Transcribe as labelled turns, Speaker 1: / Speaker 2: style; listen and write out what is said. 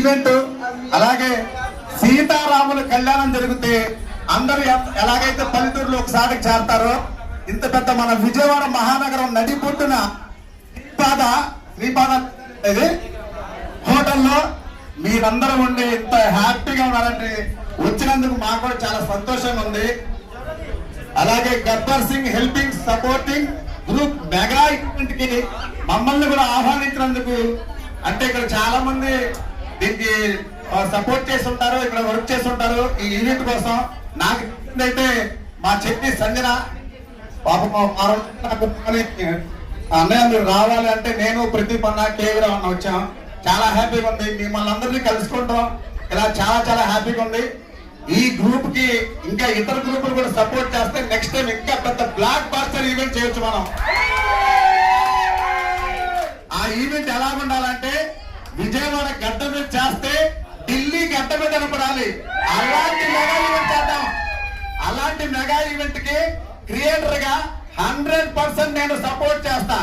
Speaker 1: Event, అలాగే సీతారాముల కళ్యాణం జరిగితే అందరూ ఎలాగైతే పల్లెటూరులో ఒకసారి చేరతారో, ఇంత పెద్ద మన విజయవాడ మహానగరం నడిపొట్టున శ్రీపాద హోటల్లో మీరందరూ ఉండి ఇంత హ్యాపీగా ఉన్నారంటే వచ్చినందుకు మాకు కూడా చాలా సంతోషంగా ఉంది. అలాగే Gabbar Singh helping supporting group mega event కి మమ్మల్ని కూడా ఆహ్వానించినందుకు, అంటే ఇక్కడ చాలా మంది దీనికి సపోర్ట్ చేసి ఉంటారు, ఇక్కడ వర్క్ చేసి ఉంటారు ఈ ఈవెంట్ కోసం. నాకు అయితే మా చెట్టి సంజన పాపం అన్నయ్య మీరు రావాలి అంటే నేను ప్రదీప్ అన్న కేవీరావు అన్న వచ్చాం. చాలా హ్యాపీగా ఉంది, మిమ్మల్ని అందరినీ కలుసుకుంటాం, ఇలా చాలా చాలా హ్యాపీగా ఉంది. ఈ గ్రూప్ కి ఇంకా ఇతర గ్రూపులు కూడా సపోర్ట్ చేస్తే నెక్స్ట్ టైం ఇంకా పెద్ద బ్లాక్ బాస్టర్ ఈవెంట్ చేయొచ్చు మనం. ఆ ఈవెంట్ ఎలా ఉండాలంటే విజయవాడ గడ్డ మీద చేస్తే ఢిల్లీ గడ్డ మీద కనపడాలి. అలాంటి మెగా ఈవెంట్ చేద్దాం. అలాంటి మెగా ఈవెంట్ కి క్రియేటర్ గా 100% నేను సపోర్ట్ చేస్తా.